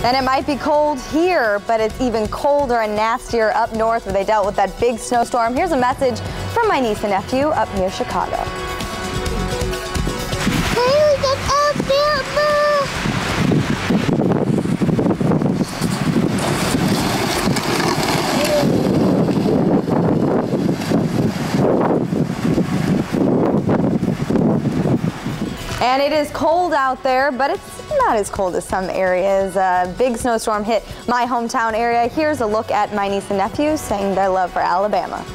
And it might be cold here, but it's even colder and nastier up north where they dealt with that big snowstorm. Here's a message from my niece and nephew up near Chicago. Kalee, get up there, Mom. And it is cold out there, but it's not as cold as some areas. A big snowstorm hit my hometown area. Here's a look at my niece and nephew saying their love for Alabama. I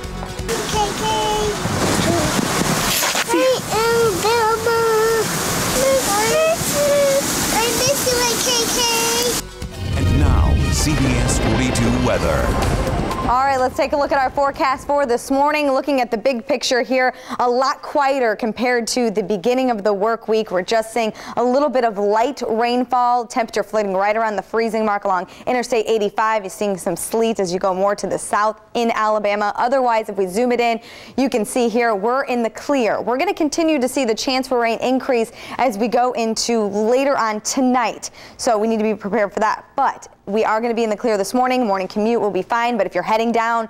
miss you, KK. And now, CBS 42 weather. All right, let's take a look at our forecast for this morning. Looking at the big picture here, a lot quieter compared to the beginning of the work week. We're just seeing a little bit of light rainfall, temperature floating right around the freezing mark along Interstate 85. You're seeing some sleet as you go more to the south in Alabama. Otherwise, if we zoom it in, you can see here we're in the clear. We're going to continue to see the chance for rain increase as we go into later on tonight. So we need to be prepared for that. But we are going to be in the clear this morning. Morning commute will be fine, but if you're heading down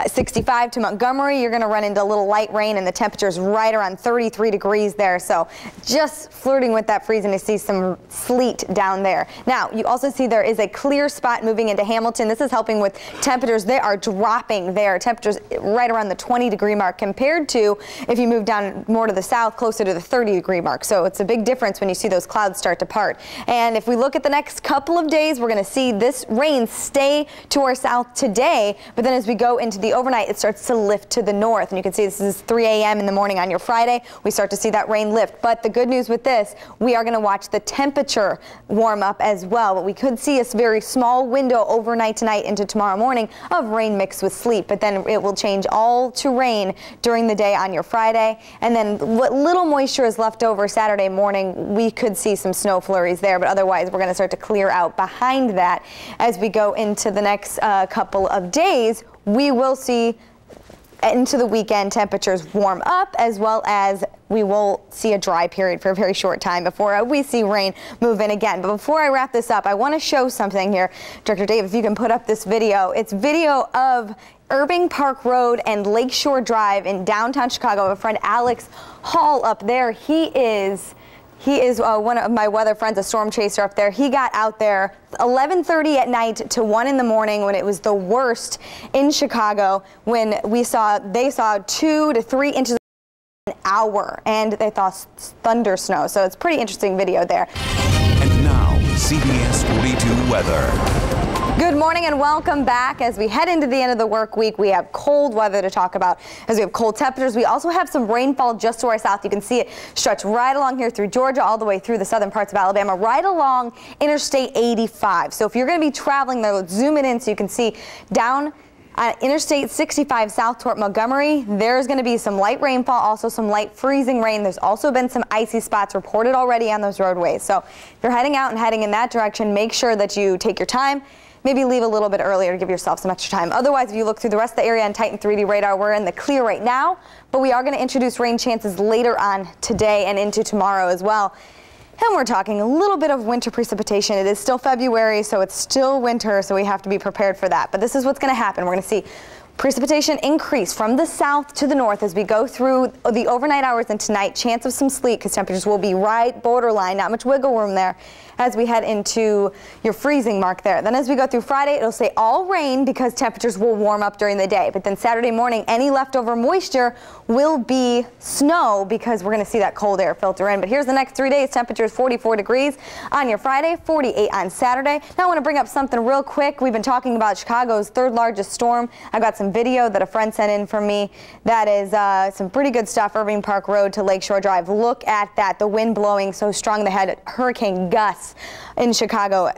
65 to Montgomery, you're going to run into a little light rain, and the temperature is right around 33 degrees there. So just flirting with that freezing to see some sleet down there. Now, you also see there is a clear spot moving into Hamilton. This is helping with temperatures. They are dropping there. Temperatures right around the 20-degree mark compared to if you move down more to the south, closer to the 30-degree mark. So it's a big difference when you see those clouds start to part. And if we look at the next couple of days, we're going to see this rain stay to our south today, but then as we go into the overnight, it starts to lift to the north. And you can see this is 3 a.m. in the morning on your Friday. We start to see that rain lift. But the good news with this, we are going to watch the temperature warm up as well. But we could see a very small window overnight tonight into tomorrow morning of rain mixed with sleet. But then it will change all to rain during the day on your Friday. And then what little moisture is left over Saturday morning, we could see some snow flurries there. But otherwise, we're going to start to clear out behind that as we go into the next couple of days. We will see into the weekend temperatures warm up, as well as we will see a dry period for a very short time before we see rain move in again. But before I wrap this up, I want to show something here. Director Dave, if you can put up this video. It's video of Irving Park Road and Lakeshore Drive in downtown Chicago. A friend Alex Hall up there. He is one of my weather friends, a storm chaser up there. He got out there 11:30 at night to 1 in the morning when it was the worst in Chicago, when they saw 2 to 3 inches an hour, and they thought thunder snow. So it's a pretty interesting video there. And now, CBS 42 weather. Good morning and welcome back. As we head into the end of the work week, we have cold weather to talk about as we have cold temperatures. We also have some rainfall just to our south. You can see it stretch right along here through Georgia, all the way through the southern parts of Alabama, right along Interstate 85. So if you're going to be traveling there, let's zoom it in so you can see down Interstate 65 south toward Montgomery. There's going to be some light rainfall, also some light freezing rain. There's also been some icy spots reported already on those roadways. So if you're heading out and heading in that direction, make sure that you take your time. Maybe leave a little bit earlier to give yourself some extra time. Otherwise, if you look through the rest of the area on Titan 3D radar, we're in the clear right now, but we are going to introduce rain chances later on today and into tomorrow as well. And we're talking a little bit of winter precipitation. It is still February, so it's still winter, so we have to be prepared for that. But this is what's going to happen. We're going to see precipitation increase from the south to the north as we go through the overnight hours and tonight. Chance of some sleet because temperatures will be right borderline, not much wiggle room there as we head into your freezing mark there. Then as we go through Friday, it'll say all rain because temperatures will warm up during the day. But then Saturday morning, any leftover moisture will be snow because we're going to see that cold air filter in. But here's the next 3 days. Temperatures 44 degrees on your Friday, 48 on Saturday. Now I want to bring up something real quick. We've been talking about Chicago's third largest storm. I got some video that a friend sent in for me. That is some pretty good stuff. Irving Park Road to Lakeshore Drive. Look at that. The wind blowing so strong they had hurricane gusts in Chicago.